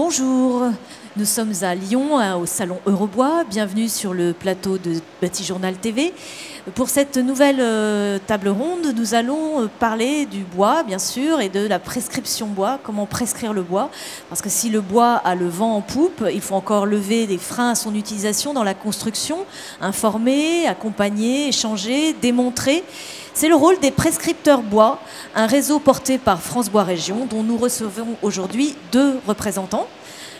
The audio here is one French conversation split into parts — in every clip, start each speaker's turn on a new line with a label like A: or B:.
A: Bonjour, nous sommes à Lyon, au salon Eurobois. Bienvenue sur le plateau de Batijournal TV. Pour cette nouvelle table ronde, nous allons parler du bois, bien sûr, et de la prescription bois, comment prescrire le bois. Parce que si le bois a le vent en poupe, il faut encore lever des freins à son utilisation dans la construction, informer, accompagner, échanger, démontrer. C'est le rôle des prescripteurs bois, un réseau porté par France Bois Région, dont nous recevons aujourd'hui 2 représentants.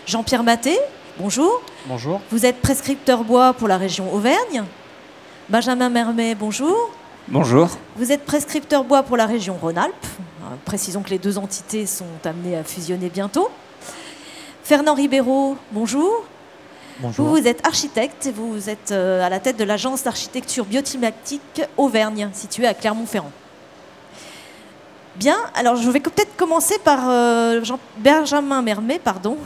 A: Jean-Pierre Maté, bonjour.
B: Bonjour.
A: Vous êtes prescripteur bois pour la région Auvergne. Benjamin Mermet, bonjour.
B: Bonjour.
A: Vous êtes prescripteur bois pour la région Rhône-Alpes. Précisons que les 2 entités sont amenées à fusionner bientôt. Fernand Ribeiro, bonjour.
C: Bonjour.
A: Vous êtes architecte, vous êtes à la tête de l'agence d'architecture bioclimatique Auvergne, située à Clermont-Ferrand. Bien, alors je vais peut-être commencer par Benjamin Mermet, pardon.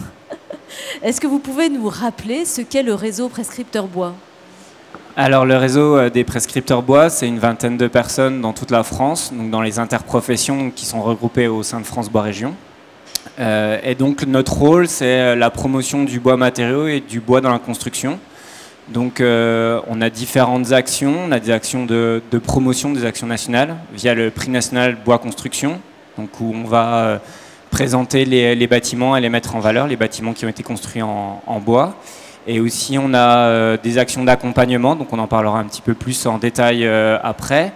A: Est-ce que vous pouvez nous rappeler ce qu'est le réseau prescripteur bois ?
B: Alors le réseau des prescripteurs bois, c'est une vingtaine de personnes dans toute la France, donc dans les interprofessions qui sont regroupées au sein de France Bois Région. Et donc notre rôle, c'est la promotion du bois matériau et du bois dans la construction. Donc on a différentes actions, on a des actions de promotion, des actions nationales, via le prix national bois construction, donc où on va présenter les bâtiments et les mettre en valeur, les bâtiments qui ont été construits en bois. Et aussi on a des actions d'accompagnement, donc on en parlera un petit peu plus en détail après.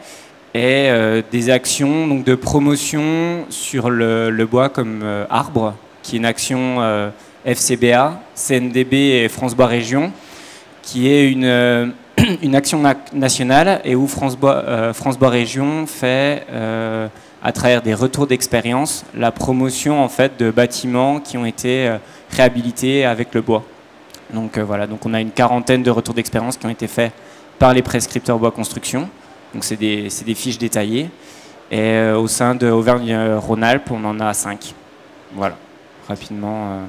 B: Et des actions donc, de promotion sur le bois comme arbre, qui est une action FCBA, CNDB et France Bois Région, qui est une action nationale et où France Bois Région fait, à travers des retours d'expérience, la promotion en fait, de bâtiments qui ont été réhabilités avec le bois. Donc voilà, donc on a une quarantaine de retours d'expérience qui ont été faits par les prescripteurs bois construction. Donc c'est des fiches détaillées. Et au sein de Auvergne-Rhône-Alpes, on en a 5. Voilà, rapidement.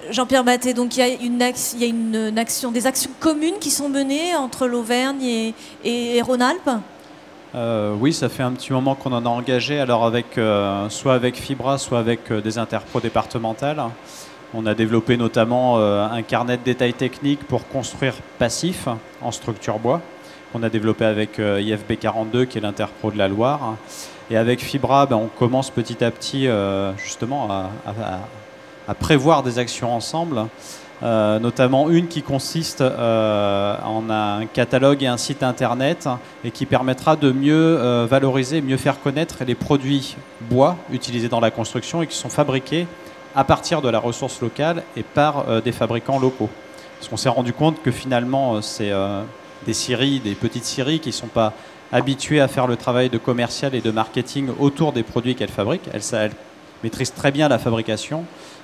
A: Jean-Pierre Maté, donc il y a des actions communes qui sont menées entre l'Auvergne et Rhône-Alpes ?
C: Oui, ça fait un petit moment qu'on en a engagé, alors soit avec Fibra, soit avec des interpros départementales. On a développé notamment un carnet de détails techniques pour construire passif en structure bois, qu'on a développé avec IFB 42, qui est l'interpro de la Loire. Et avec Fibra, on commence petit à petit justement à prévoir des actions ensemble, notamment une qui consiste en un catalogue et un site internet et qui permettra de mieux valoriser, mieux faire connaître les produits bois utilisés dans la construction et qui sont fabriqués à partir de la ressource locale et par des fabricants locaux. Parce qu'on s'est rendu compte que finalement, c'est des scieries, des petites scieries qui ne sont pas habituées à faire le travail de commercial et de marketing autour des produits qu'elles fabriquent. Elles maîtrisent très bien la fabrication,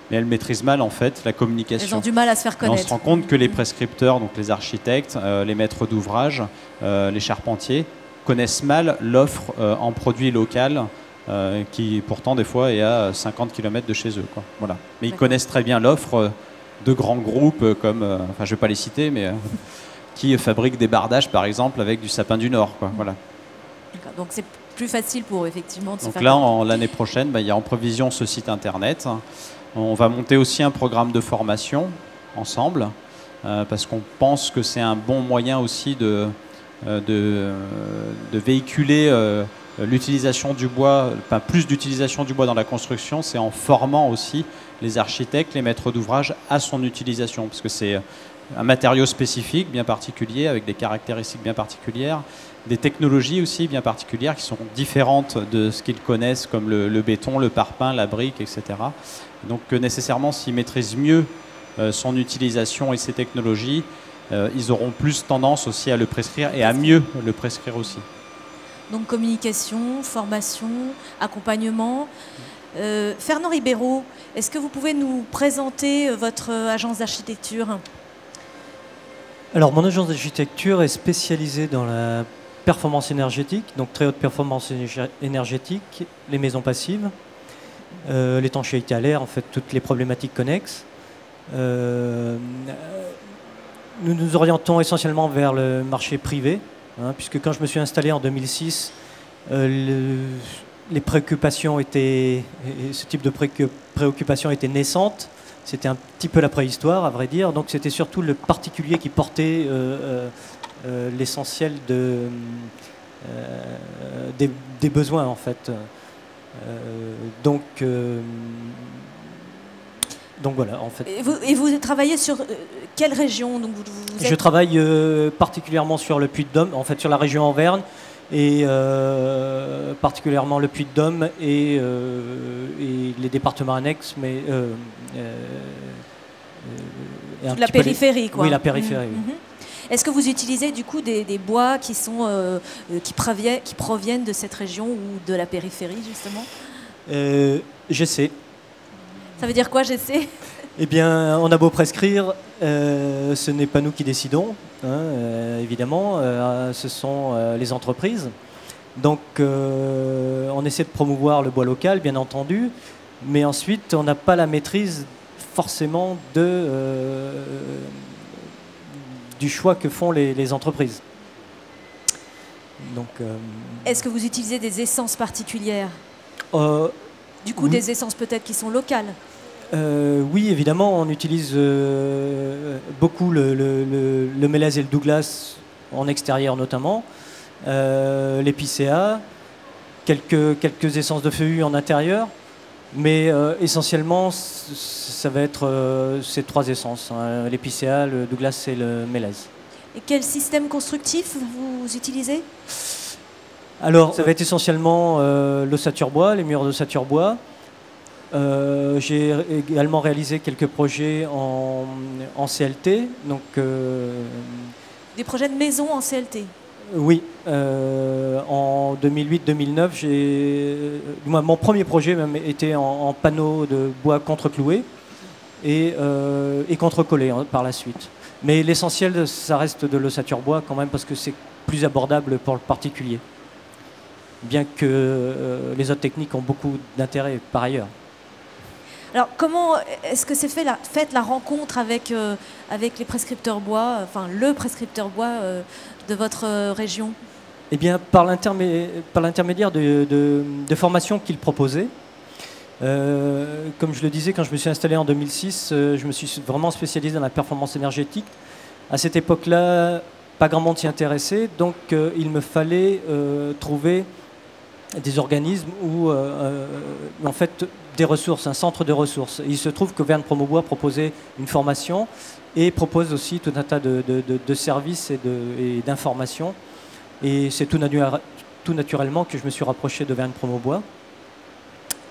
C: mais elles maîtrisent mal en fait la communication.
A: Elles ont du mal à se faire connaître.
C: Et on se rend compte que les prescripteurs, donc les architectes, les maîtres d'ouvrage, les charpentiers, connaissent mal l'offre en produits local qui pourtant des fois est à 50 km de chez eux, quoi. Voilà. Mais ils connaissent très bien l'offre de grands groupes comme, enfin je ne vais pas les citer, mais qui fabriquent des bardages par exemple avec du sapin du Nord, quoi. Voilà.
A: Donc c'est plus facile pour eux effectivement de se faire
C: là, l'année prochaine, il y a en prévision ce site internet. On va monter aussi un programme de formation ensemble parce qu'on pense que c'est un bon moyen aussi de véhiculer l'utilisation du bois, enfin plus d'utilisation du bois dans la construction, c'est en formant aussi les architectes, les maîtres d'ouvrage à son utilisation, parce que c'est un matériau spécifique, bien particulier, avec des caractéristiques bien particulières, des technologies aussi bien particulières qui sont différentes de ce qu'ils connaissent, comme le béton, le parpaing, la brique, etc. Donc nécessairement, s'ils maîtrisent mieux son utilisation et ses technologies, ils auront plus tendance aussi à le prescrire et à mieux le prescrire aussi.
A: Donc communication, formation, accompagnement. Fernand Ribeiro, est-ce que vous pouvez nous présenter votre agence d'architecture ?
D: Alors mon agence d'architecture est spécialisée dans la performance énergétique, donc très haute performance énergétique, les maisons passives, l'étanchéité à l'air, en fait toutes les problématiques connexes. Nous nous orientons essentiellement vers le marché privé, puisque quand je me suis installé en 2006, les préoccupations étaient, ce type de préoccupations étaient naissantes. C'était un petit peu la préhistoire, à vrai dire. Donc c'était surtout le particulier qui portait l'essentiel des besoins, en fait. Donc voilà, en fait.
A: Et vous travaillez sur quelle région? Donc
D: Je travaille particulièrement sur le Puy-de-Dôme, en fait sur la région Auvergne, et particulièrement le Puy-de-Dôme et les départements annexes, mais
A: la périphérie, quoi.
D: Oui, la périphérie. Oui.
A: Est-ce que vous utilisez du coup des bois qui proviennent de cette région ou de la périphérie, justement?
D: J'essaie.
A: Ça veut dire quoi, j'essaie?
D: Eh bien, on a beau prescrire, ce n'est pas nous qui décidons, hein, évidemment, ce sont les entreprises. Donc, on essaie de promouvoir le bois local, bien entendu, mais ensuite, on n'a pas la maîtrise forcément du choix que font les entreprises. Donc,
A: est-ce que vous utilisez des essences particulières? Du coup,
D: oui.
A: Des essences peut-être qui sont locales?
D: Oui, évidemment, on utilise beaucoup le mélèze et le Douglas en extérieur notamment, l'épicéa, quelques essences de feuillus en intérieur, mais essentiellement, ça va être ces trois essences, hein, l'épicéa, le Douglas et le mélèze.
A: Et quel système constructif vous utilisez?
D: Alors, ça va être essentiellement l'ossature bois, les murs d'ossature bois. J'ai également réalisé quelques projets en CLT. Donc,
A: des projets de maison en CLT?
D: Oui. En 2008-2009, mon premier projet même était en panneaux de bois contre-cloué et contre-collé par la suite. Mais l'essentiel, ça reste de l'ossature bois quand même parce que c'est plus abordable pour le particulier. Bien que les autres techniques ont beaucoup d'intérêt par ailleurs.
A: Alors, comment est-ce que c'est fait la rencontre avec les prescripteurs bois, enfin le prescripteur bois de votre région?
D: Eh bien, par l'intermédiaire de formations qu'il proposait. Comme je le disais, quand je me suis installé en 2006, je me suis vraiment spécialisé dans la performance énergétique. À cette époque-là, pas grand monde s'y intéressait, donc il me fallait trouver des organismes où, en fait, des ressources, un centre de ressources. Et il se trouve qu'Auvergne Promobois proposait une formation et propose aussi tout un tas de services et d'informations. Et c'est tout naturellement que je me suis rapproché d'Auvergne Promobois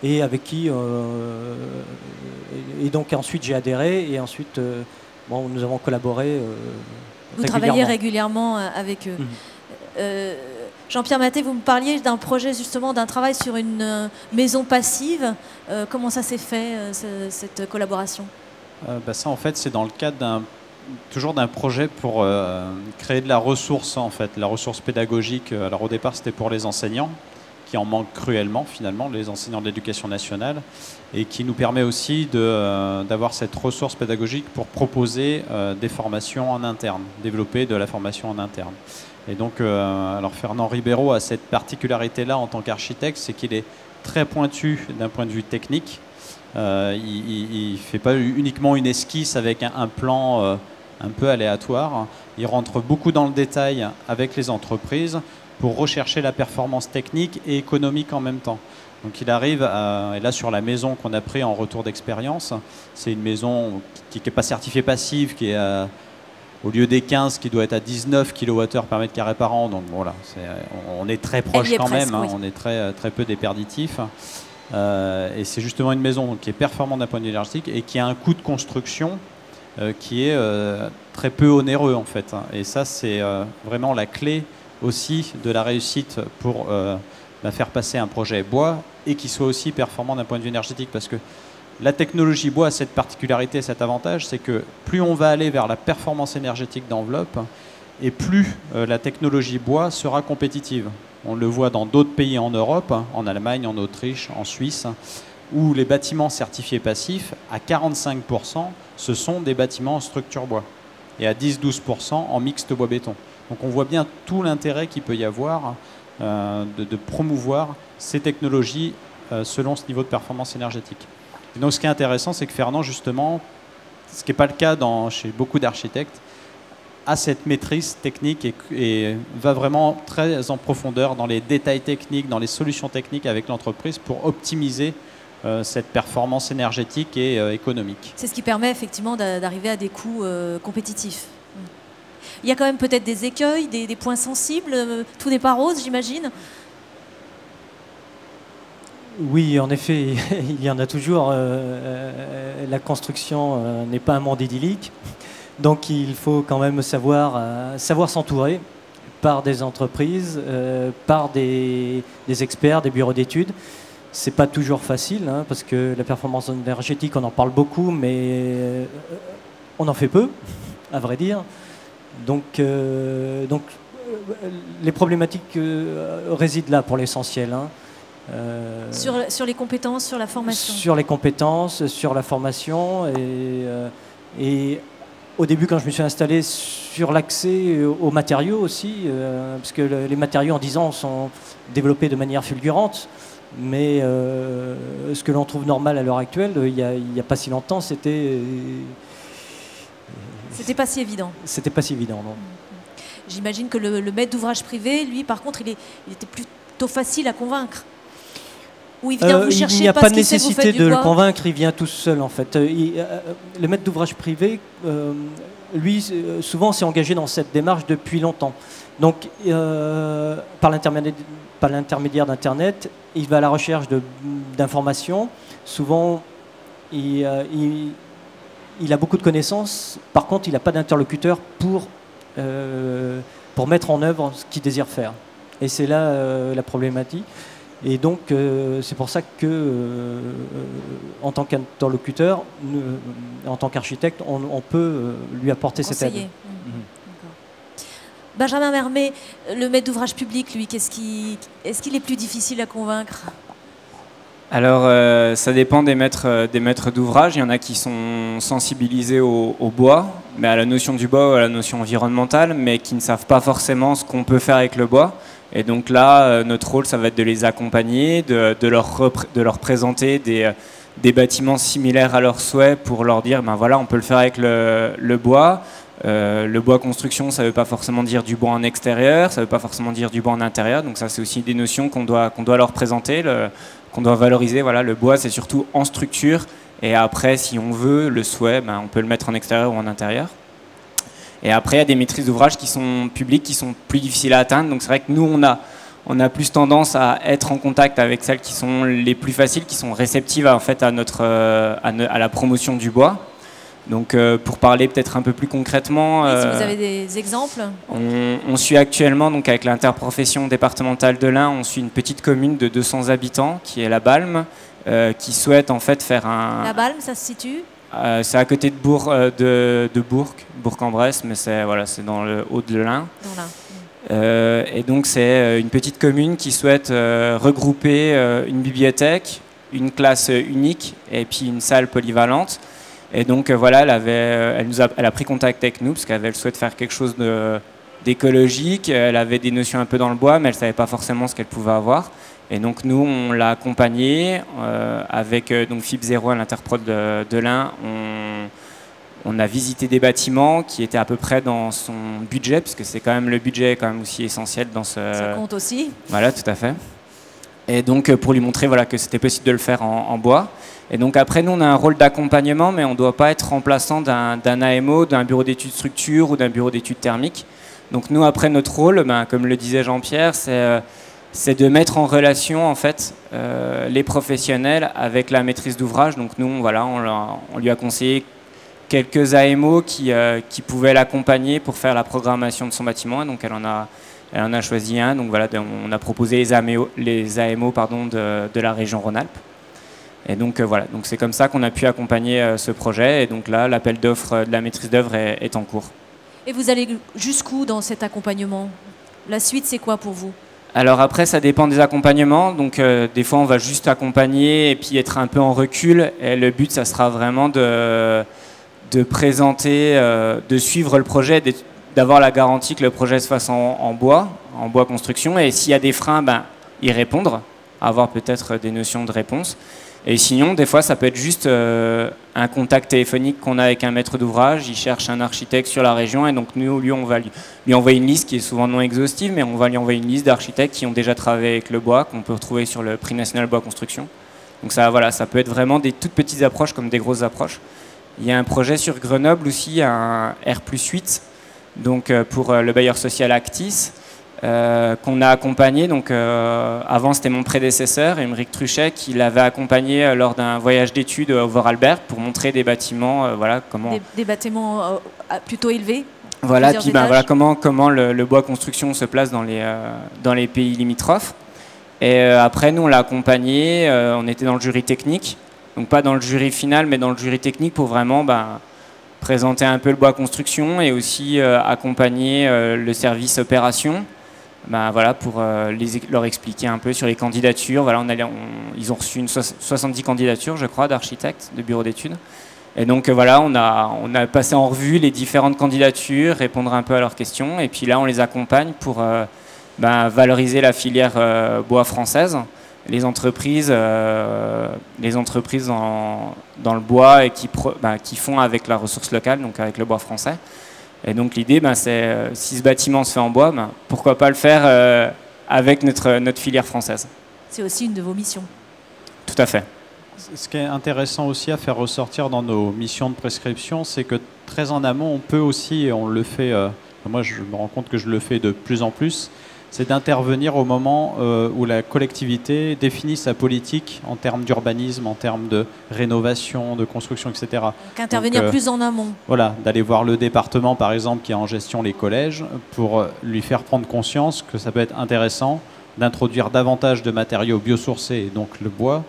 D: et avec qui... et donc ensuite j'ai adhéré et ensuite nous avons collaboré
A: Vous travaillez régulièrement avec eux. Jean-Pierre Maté, vous me parliez d'un projet justement, d'un travail sur une maison passive. Comment ça s'est fait, cette collaboration?
C: Ça, en fait, c'est dans le cadre toujours d'un projet pour créer de la ressource, en fait, la ressource pédagogique. Alors au départ, c'était pour les enseignants, qui en manquent cruellement, finalement, les enseignants de l'éducation nationale, et qui nous permet aussi d'avoir cette ressource pédagogique pour proposer des formations en interne, développer de la formation en interne. Et donc, alors Fernand Ribeiro a cette particularité-là en tant qu'architecte, c'est qu'il est très pointu d'un point de vue technique. Il ne fait pas uniquement une esquisse avec un plan un peu aléatoire. Il rentre beaucoup dans le détail avec les entreprises pour rechercher la performance technique et économique en même temps. Donc il arrive, et là sur la maison qu'on a pris en retour d'expérience, c'est une maison qui n'est pas certifiée passive, qui est au lieu des 15, qui doit être à 19 kWh par mètre carré par an. Donc voilà, on est très proche quand même, hein, on est très peu déperditif. Et c'est justement une maison qui est performante d'un point de vue énergétique et qui a un coût de construction qui est très peu onéreux en fait. Et ça, c'est vraiment la clé aussi de la réussite pour faire passer un projet bois et qui soit aussi performant d'un point de vue énergétique. Parce que la technologie bois a cette particularité, cet avantage, c'est que plus on va aller vers la performance énergétique d'enveloppe, et plus la technologie bois sera compétitive. On le voit dans d'autres pays en Europe, en Allemagne, en Autriche, en Suisse, où les bâtiments certifiés passifs, à 45%, ce sont des bâtiments en structure bois, et à 10-12% en mixte bois-béton. Donc on voit bien tout l'intérêt qu'il peut y avoir de promouvoir ces technologies selon ce niveau de performance énergétique. Et donc ce qui est intéressant, c'est que Fernand, justement, ce qui n'est pas le cas chez beaucoup d'architectes, a cette maîtrise technique et va vraiment très en profondeur dans les détails techniques, dans les solutions techniques avec l'entreprise pour optimiser cette performance énergétique et économique.
A: C'est ce qui permet effectivement d'arriver à des coûts compétitifs. Il y a quand même peut-être des écueils, des points sensibles. Tout n'est pas rose, j'imagine.
D: Oui, en effet, il y en a toujours. La construction n'est pas un monde idyllique. Donc il faut quand même savoir s'entourer par des entreprises, par des experts, des bureaux d'études. C'est pas toujours facile, hein, parce que la performance énergétique, on en parle beaucoup, mais on en fait peu, à vrai dire. Donc les problématiques résident là pour l'essentiel. Hein.
A: Sur les compétences, sur la formation.
D: Sur les compétences, sur la formation et au début, quand je me suis installé, sur l'accès aux matériaux aussi, parce que les matériaux en 10 ans sont développés de manière fulgurante, mais ce que l'on trouve normal à l'heure actuelle, il n'y a pas si longtemps, c'était
A: pas si évident.
D: C'était pas si évident, non.
A: J'imagine que le maître d'ouvrage privé, lui, par contre, il était plutôt facile à convaincre. Ou il vient vous chercher
D: il n'y a
A: parce
D: pas de
A: qu'il sait que vous
D: nécessité
A: faites
D: de
A: du
D: le
A: bois.
D: convaincre, il vient tout seul en fait. Le maître d'ouvrage privé, lui, souvent s'est engagé dans cette démarche depuis longtemps. Donc, par l'intermédiaire d'Internet, il va à la recherche d'informations. Souvent, il a beaucoup de connaissances. Par contre, il n'a pas d'interlocuteur pour mettre en œuvre ce qu'il désire faire. Et c'est là la problématique. Et donc, c'est pour ça que, en tant qu'interlocuteur, en tant qu'architecte, on peut lui apporter cette aide.
A: Benjamin Mermet, le maître d'ouvrage public, lui, est-ce qu'il est plus difficile à convaincre?
B: Alors, ça dépend des maîtres d'ouvrage. Il y en a qui sont sensibilisés au bois, mais à la notion du bois, à la notion environnementale, mais qui ne savent pas forcément ce qu'on peut faire avec le bois. Et donc là, notre rôle, ça va être de les accompagner, de leur présenter des bâtiments similaires à leurs souhaits pour leur dire, ben voilà, on peut le faire avec le bois. Le bois construction, ça ne veut pas forcément dire du bois en extérieur, ça ne veut pas forcément dire du bois en intérieur. Donc ça, c'est aussi des notions qu'on doit leur présenter, qu'on doit valoriser. Voilà, le bois, c'est surtout en structure. Et après, si on veut, le souhait, ben, on peut le mettre en extérieur ou en intérieur. Et après, il y a des maîtrises d'ouvrage qui sont publiques, qui sont plus difficiles à atteindre. Donc c'est vrai que nous, on a plus tendance à être en contact avec celles qui sont les plus faciles, qui sont réceptives en fait, à la promotion du bois. Donc pour parler peut-être un peu plus concrètement...
A: Si vous avez des exemples.
B: On suit actuellement, donc, avec l'interprofession départementale de l'Ain, on suit une petite commune de 200 habitants, qui est la Balme, qui souhaite en fait faire un...
A: La Balme, ça se situe
B: c'est à côté de Bourg-en-Bresse, mais c'est dans le haut de l'Ain. Et donc c'est une petite commune qui souhaite regrouper une bibliothèque, une classe unique et puis une salle polyvalente. Et donc voilà, elle a pris contact avec nous parce qu'elle souhaite faire quelque chose d'écologique. Elle avait des notions un peu dans le bois, mais elle ne savait pas forcément ce qu'elle pouvait avoir. Et donc nous, on l'a accompagnée avec donc FIP 0 à l'Interprod de l'Ain. On a visité des bâtiments qui étaient à peu près dans son budget, puisque c'est quand même le budget est quand même aussi essentiel dans ce...
A: Ça compte aussi.
B: Voilà, tout à fait. Et donc pour lui montrer que c'était possible de le faire en bois. Et donc après, nous, on a un rôle d'accompagnement, mais on ne doit pas être remplaçant d'un AMO, d'un bureau d'études structure ou d'un bureau d'études thermiques. Donc nous, après, notre rôle, comme le disait Jean-Pierre, c'est de mettre en relation en fait les professionnels avec la maîtrise d'ouvrage. Donc nous, on lui a conseillé quelques AMO qui pouvaient l'accompagner pour faire la programmation de son bâtiment. Et donc elle en a choisi un. Donc voilà, on a proposé les AMO de la région Rhône-Alpes. Et donc voilà, donc c'est comme ça qu'on a pu accompagner ce projet. Et donc là, l'appel d'offres de la maîtrise d'œuvre est en cours.
A: Et vous allez jusqu'où dans cet accompagnement? La suite, c'est quoi pour vous?
B: Alors après, ça dépend des accompagnements. Donc des fois, on va juste accompagner et puis être un peu en recul. Et le but, ça sera vraiment de présenter, de suivre le projet, d'avoir la garantie que le projet se fasse en bois construction. Et s'il y a des freins, y répondre, avoir peut-être des notions de réponse. Et sinon, des fois, ça peut être juste un contact téléphonique qu'on a avec un maître d'ouvrage. Il cherche un architecte sur la région et donc nous, lui, on va lui envoyer une liste qui est souvent non exhaustive, mais on va lui envoyer une liste d'architectes qui ont déjà travaillé avec le bois, qu'on peut retrouver sur le prix national bois construction. Donc ça, voilà, ça peut être vraiment des toutes petites approches comme des grosses approches. Il y a un projet sur Grenoble aussi, un R+8, donc pour le bailleur social Actis, qu'on a accompagné. Donc, avant, c'était mon prédécesseur, Émeric Truchet, qui l'avait accompagné lors d'un voyage d'études au Vorarlberg pour montrer des bâtiments, voilà, comment...
A: Des bâtiments plutôt élevés.
B: Voilà, puis voilà comment le bois construction se place dans les pays limitrophes. Et après, nous, on l'a accompagné, on était dans le jury technique, donc pas dans le jury final, mais dans le jury technique pour vraiment présenter un peu le bois construction et aussi accompagner le service opération. Voilà, pour leur expliquer un peu sur les candidatures. Voilà, ils ont reçu 70 candidatures, je crois, d'architectes, de bureaux d'études. Et donc voilà, on a passé en revue les différentes candidatures, répondre un peu à leurs questions. Et puis là, on les accompagne pour valoriser la filière bois française. Les entreprises dans le bois et qui font avec la ressource locale, donc avec le bois français. Et donc l'idée, c'est si ce bâtiment se fait en bois, pourquoi pas le faire avec notre filière française.
A: C'est aussi une de vos missions.
B: Tout à fait.
C: Ce qui est intéressant aussi à faire ressortir dans nos missions de prescription, c'est que très en amont, on peut aussi, et on le fait, moi je me rends compte que je le fais de plus en plus, c'est d'intervenir au moment où la collectivité définit sa politique en termes d'urbanisme, en termes de rénovation, de construction, etc.
A: Donc intervenir plus en amont.
C: Voilà, d'aller voir le département, par exemple, qui a en gestion les collèges, pour lui faire prendre conscience que ça peut être intéressant d'introduire davantage de matériaux biosourcés, donc le bois,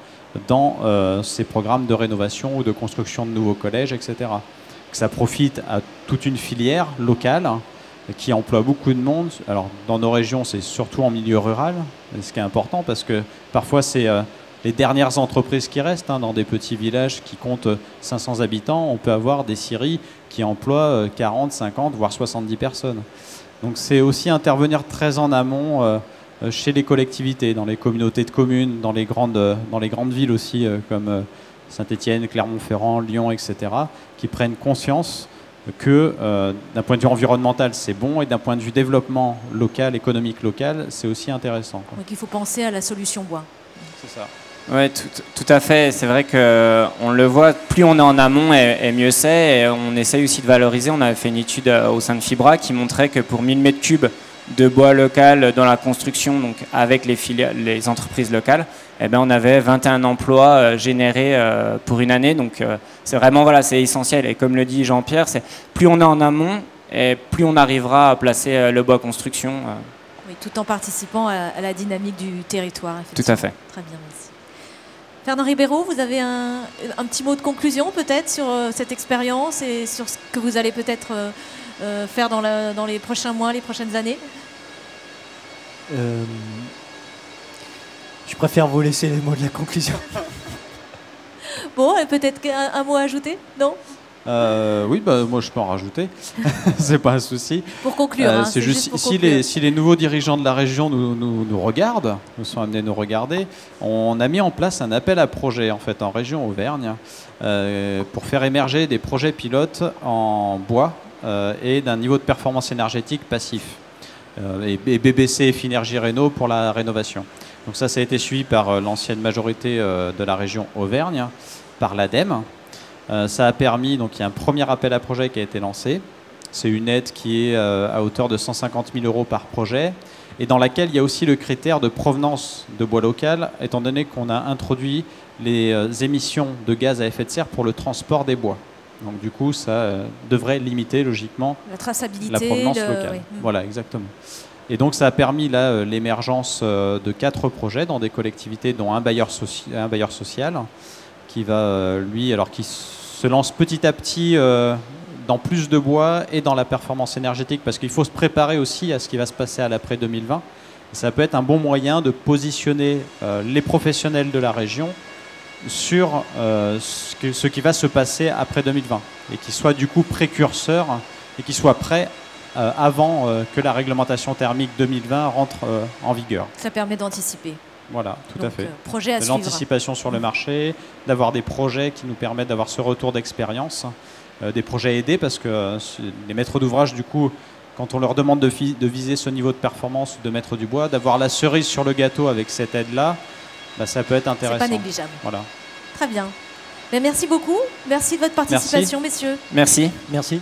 C: dans ces programmes de rénovation ou de construction de nouveaux collèges, etc. Que ça profite à toute une filière locale, qui emploie beaucoup de monde. Alors, dans nos régions, c'est surtout en milieu rural, ce qui est important parce que parfois, c'est les dernières entreprises qui restent. Dans des petits villages qui comptent 500 habitants, on peut avoir des scieries qui emploient 40, 50, voire 70 personnes. Donc, c'est aussi intervenir très en amont chez les collectivités, dans les communautés de communes, dans les grandes villes aussi, comme Saint-Étienne, Clermont-Ferrand, Lyon, etc., qui prennent conscience que d'un point de vue environnemental, c'est bon, et d'un point de vue développement local, économique local, c'est aussi intéressant.
A: Donc il faut penser à la solution bois.
C: C'est ça.
B: Oui, tout à fait. C'est vrai qu'on le voit, plus on est en amont et mieux c'est. Et on essaye aussi de valoriser. On avait fait une étude au sein de Fibra qui montrait que pour 1000 m3 de bois local dans la construction, donc avec les entreprises locales, on avait 21 emplois générés pour une année. Donc c'est vraiment, voilà, c'est essentiel. Et comme le dit Jean-Pierre, c'est plus on est en amont et plus on arrivera à placer le bois construction.
A: Oui, tout en participant à la dynamique du territoire.
B: Tout à fait.
A: Très bien, merci. Fernand Ribeiro, vous avez un petit mot de conclusion peut-être sur cette expérience et sur ce que vous allez peut-être faire dans les prochains mois, les prochaines années?
D: Je préfère vous laisser les mots de la conclusion.
A: Bon, et peut-être un mot à ajouter? Non?
C: Oui, moi je peux en rajouter, c'est pas un souci.
A: Pour conclure,
C: c'est juste pour conclure. Si les nouveaux dirigeants de la région nous regardent, nous sont amenés à nous regarder, on a mis en place un appel à projet en fait en région Auvergne pour faire émerger des projets pilotes en bois et d'un niveau de performance énergétique passif. Et BBC et Finergie Réno pour la rénovation. Donc ça a été suivi par l'ancienne majorité de la région Auvergne, par l'ADEME. Ça a permis, donc il y a un premier appel à projet qui a été lancé. C'est une aide qui est à hauteur de 150 000 € par projet et dans laquelle il y a aussi le critère de provenance de bois local, étant donné qu'on a introduit les émissions de gaz à effet de serre pour le transport des bois. Donc du coup, ça devrait limiter logiquement
A: la traçabilité,
C: la provenance locale. Oui. Voilà, exactement. Et donc ça a permis là l'émergence de 4 projets dans des collectivités, dont un bailleur social qui va qui se lance petit à petit dans plus de bois et dans la performance énergétique, parce qu'il faut se préparer aussi à ce qui va se passer à l'après 2020. Et ça peut être un bon moyen de positionner les professionnels de la région sur ce qui va se passer après 2020 et qui soit du coup précurseur et qui soit prêt avant que la réglementation thermique 2020 rentre en vigueur.
A: Ça permet d'anticiper.
C: Voilà, tout à fait.
A: Projet à
C: de
A: suivre.
C: l'anticipation sur le marché, d'avoir des projets qui nous permettent d'avoir ce retour d'expérience, des projets aidés, parce que les maîtres d'ouvrage, du coup, quand on leur demande de viser ce niveau de performance de maître du bois, d'avoir la cerise sur le gâteau avec cette aide-là, bah, ça peut être intéressant.
A: C'est pas négligeable.
C: Voilà.
A: Très bien. Mais merci beaucoup. Merci de votre participation, messieurs.
B: Merci.
D: Merci.